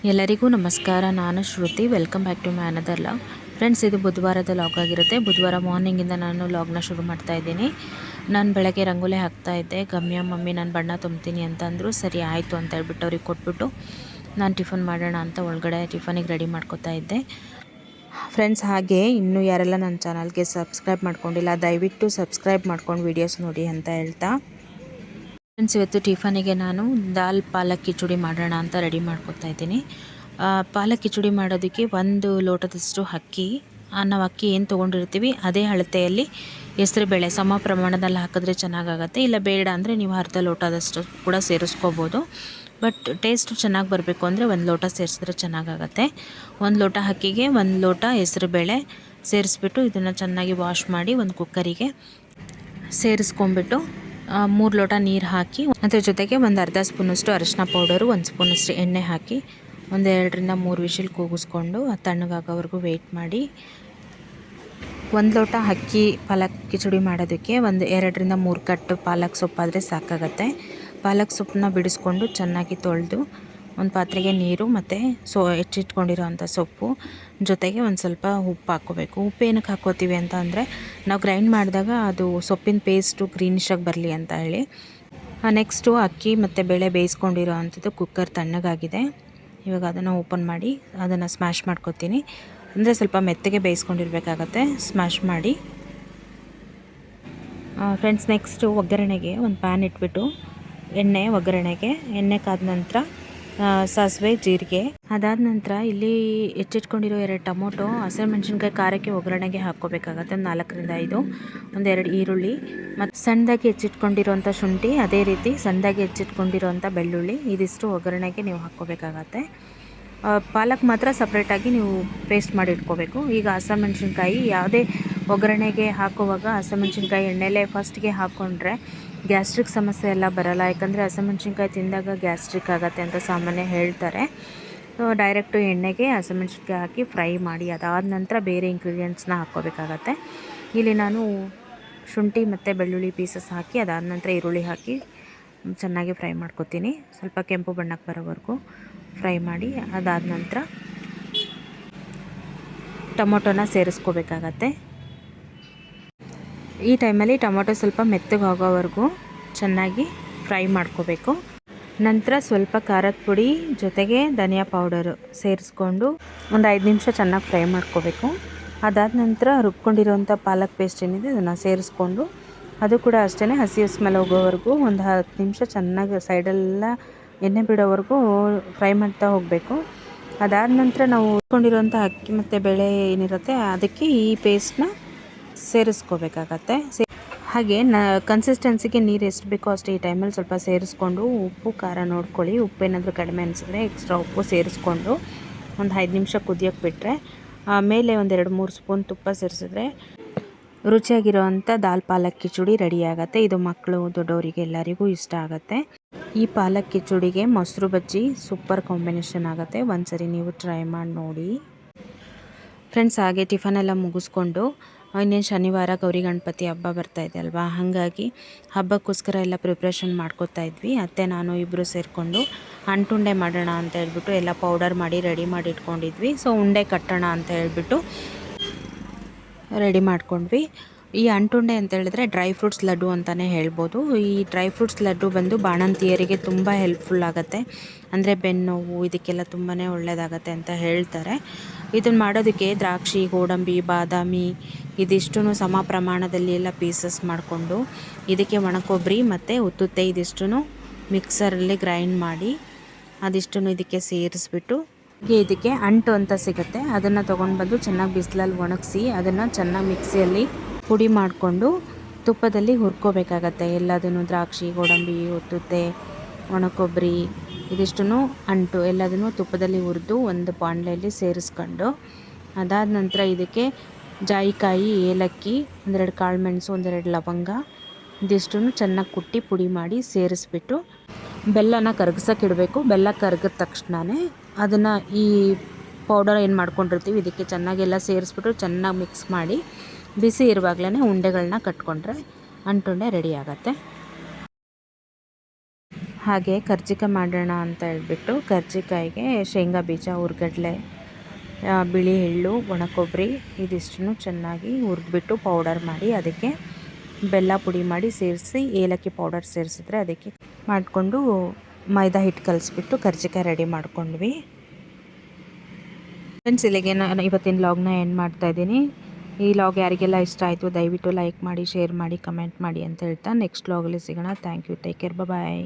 ಎಲ್ಲರಿಗೂ ನಮಸ್ಕಾರ. ನಾನು Shruti. Welcome back to my another log. Friends, ಇದು ಬುಧವಾರದ ಲಾಗ್ ಆಗಿರುತ್ತೆ. ಬುಧವಾರ ಮಾರ್ನಿಂಗಿಂದ ನಾನು ಲಾಗ್ನ ಶುರು ಮಾಡ್ತಾ ಇದ್ದೀನಿ. ನಾನು ಬೆಳಗ್ಗೆ ರಂಗೋಲಿ ಹಾಕ್ತಾ ಇದ್ದೆ. ಗಮ್ಯ ಮಮ್ಮಿ ನಾನು ಬಣ್ಣ ತುಂಬ್ತೀನಿ ಅಂತಂದರು. ಸರಿ ಆಯಿತು ಅಂತ ಹೇಳ್ಬಿಟ್ಟು ಅವ್ರಿಗೆ ಕೊಟ್ಬಿಟ್ಟು ನಾನು ಟಿಫನ್ ಮಾಡೋಣ ಅಂತ ಒಳಗಡೆ ಟಿಫನಿಗೆ ರೆಡಿ ಮಾಡ್ಕೋತಾ ಇದ್ದೆ. ಫ್ರೆಂಡ್ಸ್, ಹಾಗೆ ಇನ್ನೂ ಯಾರೆಲ್ಲ ನನ್ನ ಚಾನಲ್ಗೆ ಸಬ್ಸ್ಕ್ರೈಬ್ ಮಾಡ್ಕೊಂಡಿಲ್ಲ ದಯವಿಟ್ಟು ಸಬ್ಸ್ಕ್ರೈಬ್ ಮಾಡ್ಕೊಂಡು ವೀಡಿಯೋಸ್ ನೋಡಿ ಅಂತ ಹೇಳ್ತಾ, ಫ್ರೆಂಡ್ಸ್, ಇವತ್ತು ಟಿಫನಿಗೆ ನಾನು ದಾಲ್ ಪಾಲಕ್ ಕಿಚಡಿ ಮಾಡೋಣ ಅಂತ ರೆಡಿ ಮಾಡ್ಕೊತಾ ಇದ್ದೀನಿ. ಪಾಲಕ್ ಕಿಚಡಿ ಮಾಡೋದಕ್ಕೆ 1 ಲೋಟದಷ್ಟು ಅಕ್ಕಿ, ನಾವು ಅಕ್ಕಿ ಏನು ತೊಗೊಂಡಿರ್ತೀವಿ ಅದೇ ಅಳತೆಯಲ್ಲಿ ಹೆಸರುಬೇಳೆ ಸಮ ಪ್ರಮಾಣದಲ್ಲಿ ಹಾಕಿದ್ರೆ ಚೆನ್ನಾಗಾಗತ್ತೆ. ಇಲ್ಲ ಬೇಡ ಅಂದರೆ ನೀವು ಅರ್ಧ ಲೋಟದಷ್ಟು ಕೂಡ ಸೇರಿಸ್ಕೋಬೋದು. ಬಟ್ ಟೇಸ್ಟ್ ಚೆನ್ನಾಗಿ ಬರಬೇಕು ಅಂದರೆ 1 ಲೋಟ ಸೇರಿಸಿದ್ರೆ ಚೆನ್ನಾಗಾಗತ್ತೆ. 1 ಲೋಟ ಅಕ್ಕಿಗೆ 1 ಲೋಟ ಹೆಸರುಬೇಳೆ ಸೇರಿಸ್ಬಿಟ್ಟು ಇದನ್ನು ಚೆನ್ನಾಗಿ ವಾಶ್ ಮಾಡಿ ಒಂದು ಕುಕ್ಕರಿಗೆ ಸೇರಿಸ್ಕೊಂಡ್ಬಿಟ್ಟು 3 ಲೋಟ ನೀರು ಹಾಕಿ, ಅದ್ರ ಜೊತೆಗೆ ಒಂದು ಅರ್ಧ ಸ್ಪೂನಷ್ಟು ಅರಿಶಿನ ಪೌಡರು, 1 ಸ್ಪೂನಷ್ಟು ಎಣ್ಣೆ ಹಾಕಿ 2 ರಿಂದ 3 ವಿಷಿಲ್ ಕೂಗಿಸ್ಕೊಂಡು ಅದು ತಣ್ಣಗಾಗೋವರೆಗೂ ವೆಯ್ಟ್ ಮಾಡಿ. 1 ಲೋಟ ಅಕ್ಕಿ ಪಾಲಕ್ ಕಿಚಡಿ ಮಾಡೋದಕ್ಕೆ 2 ರಿಂದ 3 ಕಟ್ಟು ಪಾಲಕ್ ಸೊಪ್ಪಾದರೆ ಸಾಕಾಗತ್ತೆ. ಪಾಲಕ್ ಸೊಪ್ಪನ್ನ ಬಿಡಿಸ್ಕೊಂಡು ಚೆನ್ನಾಗಿ ತೊಳೆದು ಒಂದು ಪಾತ್ರೆಗೆ ನೀರು ಮತ್ತು ಹೆಚ್ಚಿಟ್ಕೊಂಡಿರೋ ಅಂಥ ಸೊಪ್ಪು ಜೊತೆಗೆ ಒಂದು ಸ್ವಲ್ಪ ಉಪ್ಪು ಹಾಕ್ಕೋಬೇಕು. ಉಪ್ಪು ಏನಕ್ಕೆ ಹಾಕ್ಕೋತೀವಿ ಅಂತ ಅಂದರೆ ನಾವು ಗ್ರೈಂಡ್ ಮಾಡಿದಾಗ ಅದು ಸೊಪ್ಪಿನ ಪೇಸ್ಟು ಗ್ರೀನಿಶಾಗಿ ಬರಲಿ ಅಂತ ಹೇಳಿ. ನೆಕ್ಸ್ಟು ಅಕ್ಕಿ ಮತ್ತು ಬೇಳೆ ಬೇಯಿಸ್ಕೊಂಡಿರೋ ಅಂಥದ್ದು ಕುಕ್ಕರ್ ತಣ್ಣಗಾಗಿದೆ. ಇವಾಗ ಅದನ್ನು ಓಪನ್ ಮಾಡಿ ಅದನ್ನು ಸ್ಮ್ಯಾಶ್ ಮಾಡ್ಕೊತೀನಿ. ಅಂದರೆ ಸ್ವಲ್ಪ ಮೆತ್ತಗೆ ಬೇಯಿಸ್ಕೊಂಡಿರ್ಬೇಕಾಗತ್ತೆ. ಸ್ಮ್ಯಾಶ್ ಮಾಡಿ ಫ್ರೆಂಡ್ಸ್, ನೆಕ್ಸ್ಟು ಒಗ್ಗರಣೆಗೆ ಒಂದು ಪ್ಯಾನ್ ಇಟ್ಬಿಟ್ಟು ಒಗ್ಗರಣೆಗೆ ಎಣ್ಣೆ ಕಾದ ನಂತರ ಸಾಸಿವೆ, ಜೀರಿಗೆ, ಅದಾದ ನಂತರ ಇಲ್ಲಿ ಹೆಚ್ಚಿಟ್ಕೊಂಡಿರೋ 2 ಟೊಮೊಟೊ, ಹಸಿಮೆಣಸಿನ್ಕಾಯಿ ಖಾರಕ್ಕೆ ಒಗ್ಗರಣೆಗೆ ಹಾಕ್ಕೋಬೇಕಾಗತ್ತೆ. ಒಂದು 4 ರಿಂದ 5, 1-2 ಈರುಳ್ಳಿ ಮತ್ತು ಸಣ್ಣದಾಗಿ ಹೆಚ್ಚಿಟ್ಕೊಂಡಿರೋಂಥ ಶುಂಠಿ, ಅದೇ ರೀತಿ ಸಣ್ಣದಾಗಿ ಹೆಚ್ಚಿಟ್ಕೊಂಡಿರೋಂಥ ಬೆಳ್ಳುಳ್ಳಿ, ಇದಿಷ್ಟು ಒಗ್ಗರಣೆಗೆ ನೀವು ಹಾಕ್ಕೋಬೇಕಾಗತ್ತೆ. ಪಾಲಕ್ ಮಾತ್ರ ಸಪ್ರೇಟಾಗಿ ನೀವು ಪೇಸ್ಟ್ ಮಾಡಿ ಇಟ್ಕೋಬೇಕು. ಈಗ ಹಸಿಮೆಣಸಿನ್ಕಾಯಿ ಯಾವುದೇ ಒಗ್ಗರಣೆಗೆ ಹಾಕುವಾಗ ಹಸಿಮೆಣಸಿನ್ಕಾಯಿ ಎಣ್ಣೆಲೆ ಫಸ್ಟ್ಗೆ ಹಾಕ್ಕೊಂಡ್ರೆ ಗ್ಯಾಸ್ಟ್ರಿಕ್ ಸಮಸ್ಯೆ ಎಲ್ಲ ಬರೋಲ್ಲ. ಯಾಕಂದರೆ ಹಸಿಮೆಣಸಿನ್ಕಾಯಿ ತಿಂದಾಗ ಗ್ಯಾಸ್ಟ್ರಿಕ್ ಆಗುತ್ತೆ ಅಂತ ಸಾಮಾನ್ಯ ಹೇಳ್ತಾರೆ. ಡೈರೆಕ್ಟು ಎಣ್ಣೆಗೆ ಹಸಿಮೆಣಸಿನ್ಕಾಯಿ ಹಾಕಿ ಫ್ರೈ ಮಾಡಿ ಅದಾದ ನಂತರ ಬೇರೆ ಇಂಗ್ರೀಡಿಯೆಂಟ್ಸ್ನ ಹಾಕ್ಕೋಬೇಕಾಗತ್ತೆ. ಇಲ್ಲಿ ನಾನು ಶುಂಠಿ ಮತ್ತು ಬೆಳ್ಳುಳ್ಳಿ ಪೀಸಸ್ ಹಾಕಿ ಅದಾದ ನಂತರ ಈರುಳ್ಳಿ ಹಾಕಿ ಚೆನ್ನಾಗಿ ಫ್ರೈ ಮಾಡ್ಕೊತೀನಿ. ಸ್ವಲ್ಪ ಕೆಂಪು ಬಣ್ಣಕ್ಕೆ ಬರೋವರೆಗೂ ಫ್ರೈ ಮಾಡಿ ಅದಾದ ನಂತರ ಟೊಮೊಟೊನ ಸೇರಿಸ್ಕೋಬೇಕಾಗತ್ತೆ. ಈ ಟೈಮಲ್ಲಿ ಟೊಮೊಟೊ ಸ್ವಲ್ಪ ಮೆತ್ತಗಾಗೋವರೆಗೂ ಚೆನ್ನಾಗಿ ಫ್ರೈ ಮಾಡ್ಕೋಬೇಕು. ನಂತರ ಸ್ವಲ್ಪ ಖಾರದ ಪುಡಿ ಜೊತೆಗೆ ಧನಿಯಾ ಪೌಡರು ಸೇರಿಸ್ಕೊಂಡು ಒಂದು 5 ನಿಮಿಷ ಚೆನ್ನಾಗಿ ಫ್ರೈ ಮಾಡ್ಕೋಬೇಕು. ಅದಾದ ನಂತರ ರುಬ್ಕೊಂಡಿರೋಂಥ ಪಾಲಕ್ ಪೇಸ್ಟ್ ಏನಿದೆ ಅದನ್ನು ಸೇರಿಸ್ಕೊಂಡು ಅದು ಕೂಡ ಅಷ್ಟೇ ಹಸಿ ಸ್ಮೆಲ್ ಹೋಗೋವರೆಗೂ ಒಂದು 10 ನಿಮಿಷ ಚೆನ್ನಾಗಿ ಸೈಡೆಲ್ಲ ಎಣ್ಣೆ ಬಿಡೋವರೆಗೂ ಫ್ರೈ ಮಾಡ್ತಾ ಹೋಗಬೇಕು. ಅದಾದ ನಂತರ ನಾವು ರುಬ್ಕೊಂಡಿರೋಂಥ ಅಕ್ಕಿ ಮತ್ತು ಬೇಳೆ ಏನಿರುತ್ತೆ ಅದಕ್ಕೆ ಈ ಪೇಸ್ಟ್ನ ಸೇರಿಸ್ಕೋಬೇಕಾಗತ್ತೆ. ಹಾಗೆ ಕನ್ಸಿಸ್ಟೆನ್ಸಿಗೆ ನೀರು ಎಷ್ಟು ಬೇಕೋ ಅಷ್ಟು ಈ ಟೈಮಲ್ಲಿ ಸ್ವಲ್ಪ ಸೇರಿಸ್ಕೊಂಡು ಉಪ್ಪು ಖಾರ ನೋಡ್ಕೊಳ್ಳಿ. ಉಪ್ಪು ಏನಾದರೂ ಕಡಿಮೆ ಅನಿಸಿದ್ರೆ ಎಕ್ಸ್ಟ್ರಾ ಉಪ್ಪು ಸೇರಿಸ್ಕೊಂಡು ಒಂದು 5 ನಿಮಿಷ ಕುದಿಯೋಕ್ಕೆ ಬಿಟ್ಟರೆ ಮೇಲೆ 1-2-3 ಸ್ಪೂನ್ ತುಪ್ಪ ಸೇರಿಸಿದ್ರೆ ರುಚಿಯಾಗಿರೋವಂಥ ದಾಲ್ ಪಾಲಕ್ ಕಿಚಡಿ ರೆಡಿ ಆಗುತ್ತೆ. ಇದು ಮಕ್ಕಳು ದೊಡ್ಡವರಿಗೆ ಎಲ್ಲರಿಗೂ ಇಷ್ಟ ಆಗುತ್ತೆ. ಈ ಪಾಲಕ್ ಕಿಚಡಿಗೆ ಮೊಸರು ಬಜ್ಜಿ ಸೂಪರ್ ಕಾಂಬಿನೇಷನ್ ಆಗುತ್ತೆ. ಒಂದ್ಸರಿ ನೀವು ಟ್ರೈ ಮಾಡಿ ನೋಡಿ ಫ್ರೆಂಡ್ಸ್. ಹಾಗೆ ಟಿಫನ್ ಎಲ್ಲ ಮುಗಿಸ್ಕೊಂಡು ಇನ್ನೇನು ಶನಿವಾರ ಗೌರಿ ಗಣಪತಿ ಹಬ್ಬ ಬರ್ತಾಯಿದೆ ಅಲ್ವಾ, ಹಾಗಾಗಿ ಹಬ್ಬಕ್ಕೋಸ್ಕರ ಎಲ್ಲ ಪ್ರಿಪ್ರೇಷನ್ ಮಾಡ್ಕೋತಾ ಇದ್ವಿ. ಅತ್ತೆ ನಾನು ಇಬ್ಬರು ಸೇರಿಕೊಂಡು ಅಂಟುಂಡೆ ಮಾಡೋಣ ಅಂತ ಹೇಳ್ಬಿಟ್ಟು ಎಲ್ಲ ಪೌಡರ್ ಮಾಡಿ ರೆಡಿ ಮಾಡಿ ಇಟ್ಕೊಂಡಿದ್ವಿ. ಸೊ ಉಂಡೆ ಕಟ್ಟೋಣ ಅಂತ ಹೇಳ್ಬಿಟ್ಟು ರೆಡಿ ಮಾಡ್ಕೊಂಡ್ವಿ. ಈ ಅಂಟುಂಡೆ ಅಂತ ಹೇಳಿದ್ರೆ ಡ್ರೈ ಫ್ರೂಟ್ಸ್ ಲಡ್ಡು ಅಂತಲೇ ಹೇಳ್ಬೋದು. ಈ ಡ್ರೈ ಫ್ರೂಟ್ಸ್ ಲಡ್ಡು ಬಂದು ಬಾಣಂತಿಯರಿಗೆ ತುಂಬ ಹೆಲ್ಪ್ಫುಲ್ ಆಗುತ್ತೆ. ಅಂದರೆ ಬೆನ್ನೋವು ಇದಕ್ಕೆಲ್ಲ ತುಂಬಾ ಒಳ್ಳೆಯದಾಗತ್ತೆ ಅಂತ ಹೇಳ್ತಾರೆ. ಇದನ್ನು ಮಾಡೋದಕ್ಕೆ ದ್ರಾಕ್ಷಿ, ಗೋಡಂಬಿ, ಬಾದಾಮಿ ಇದಿಷ್ಟು ಸಮ ಪ್ರಮಾಣದಲ್ಲಿ ಎಲ್ಲ ಪೀಸಸ್ ಮಾಡಿಕೊಂಡು ಇದಕ್ಕೆ ಒಣಕೊಬ್ಬರಿ ಮತ್ತು ಉತ್ತುತ್ತೆ ಇದಿಷ್ಟು ಮಿಕ್ಸರಲ್ಲಿ ಗ್ರೈಂಡ್ ಮಾಡಿ ಅದಿಷ್ಟು ಇದಕ್ಕೆ ಸೇರಿಸ್ಬಿಟ್ಟು ಇದಕ್ಕೆ ಅಂಟು ಅಂತ ಸಿಗುತ್ತೆ ಅದನ್ನು ತೊಗೊಂಡು ಬಂದು ಚೆನ್ನಾಗಿ ಬಿಸಿಲಲ್ಲಿ ಒಣಗಿಸಿ ಅದನ್ನು ಚೆನ್ನಾಗಿ ಮಿಕ್ಸಿಯಲ್ಲಿ ಪುಡಿ ಮಾಡಿಕೊಂಡು ತುಪ್ಪದಲ್ಲಿ ಹುರ್ಕೋಬೇಕಾಗತ್ತೆ. ಎಲ್ಲದನ್ನು ದ್ರಾಕ್ಷಿ, ಗೋಡಂಬಿ, ಉತ್ತುತ್ತೆ, ಒಣಕೊಬ್ಬರಿ ಇದಿಷ್ಟು ಅಂಟು ಎಲ್ಲದನ್ನು ತುಪ್ಪದಲ್ಲಿ ಹುರಿದು ಒಂದು ಬಾಣಲೆಯಲ್ಲಿ ಸೇರಿಸ್ಕೊಂಡು ಅದಾದ ನಂತರ ಇದಕ್ಕೆ ಜಾಯಿಕಾಯಿ, ಏಲಕ್ಕಿ, 1-2 ಕಾಳುಮೆಣಸು, 1-2 ಲವಂಗ ಇದಿಷ್ಟು ಚೆನ್ನಾಗಿ ಕುಟ್ಟಿ ಪುಡಿ ಮಾಡಿ ಸೇರಿಸ್ಬಿಟ್ಟು ಬೆಲ್ಲನ ಕರಗಿಸೋಕ್ಕಿಡಬೇಕು. ಬೆಲ್ಲ ಕರಗಿದ ತಕ್ಷಣವೇ ಅದನ್ನು ಈ ಪೌಡರ್ ಏನು ಮಾಡ್ಕೊಂಡಿರ್ತೀವಿ ಇದಕ್ಕೆ ಚೆನ್ನಾಗೆಲ್ಲ ಸೇರಿಸ್ಬಿಟ್ಟು ಚೆನ್ನಾಗಿ ಮಿಕ್ಸ್ ಮಾಡಿ ಬಿಸಿ ಇರುವಾಗಲೇ ಉಂಡೆಗಳನ್ನ ಕಟ್ಕೊಂಡ್ರೆ ಅಂಟುಂಡೆ ರೆಡಿ ಆಗುತ್ತೆ. ಹಾಗೆ ಕರ್ಜಿಕಾಯಿ ಮಾಡೋಣ ಅಂತ ಹೇಳ್ಬಿಟ್ಟು ಕರ್ಜಿಕಾಯಿಗೆ ಶೇಂಗಾ ಬೀಜ, ಹುರ್ಗಡ್ಲೆ, ಬಿಳಿ ಎಳ್ಳು, ಒಣ ಕೊಬ್ಬರಿ ಇದಿಷ್ಟನ್ನು ಚೆನ್ನಾಗಿ ಹುರಿದ್ಬಿಟ್ಟು ಪೌಡರ್ ಮಾಡಿ ಅದಕ್ಕೆ ಬೆಲ್ಲ ಪುಡಿ ಮಾಡಿ ಸೇರಿಸಿ ಏಲಕ್ಕಿ ಪೌಡರ್ ಸೇರಿಸಿದ್ರೆ ಅದಕ್ಕೆ ಮಾಡಿಕೊಂಡು ಮೈದಾ ಹಿಟ್ಟು ಕಲಿಸ್ಬಿಟ್ಟು ಕರ್ಜಿಕಾಯಿ ರೆಡಿ ಮಾಡ್ಕೊಂಡ್ವಿ. ಫ್ರೆಂಡ್ಸ್, ಇಲ್ಲಿಗೆ ನಾನು ಇವತ್ತಿನ ಲಾಗ್ನ ಎಂಡ್ ಮಾಡ್ತಾಯಿದ್ದೀನಿ. ಈ ಲಾಗ್ ಯಾರಿಗೆಲ್ಲ ಇಷ್ಟ ಆಯಿತು ದಯವಿಟ್ಟು ಲೈಕ್ ಮಾಡಿ, ಶೇರ್ ಮಾಡಿ, ಕಮೆಂಟ್ ಮಾಡಿ ಅಂತ ಹೇಳ್ತಾ ನೆಕ್ಸ್ಟ್ ಲಾಗಲ್ಲಿ ಸಿಗೋಣ. Thank you. Take care. Bye.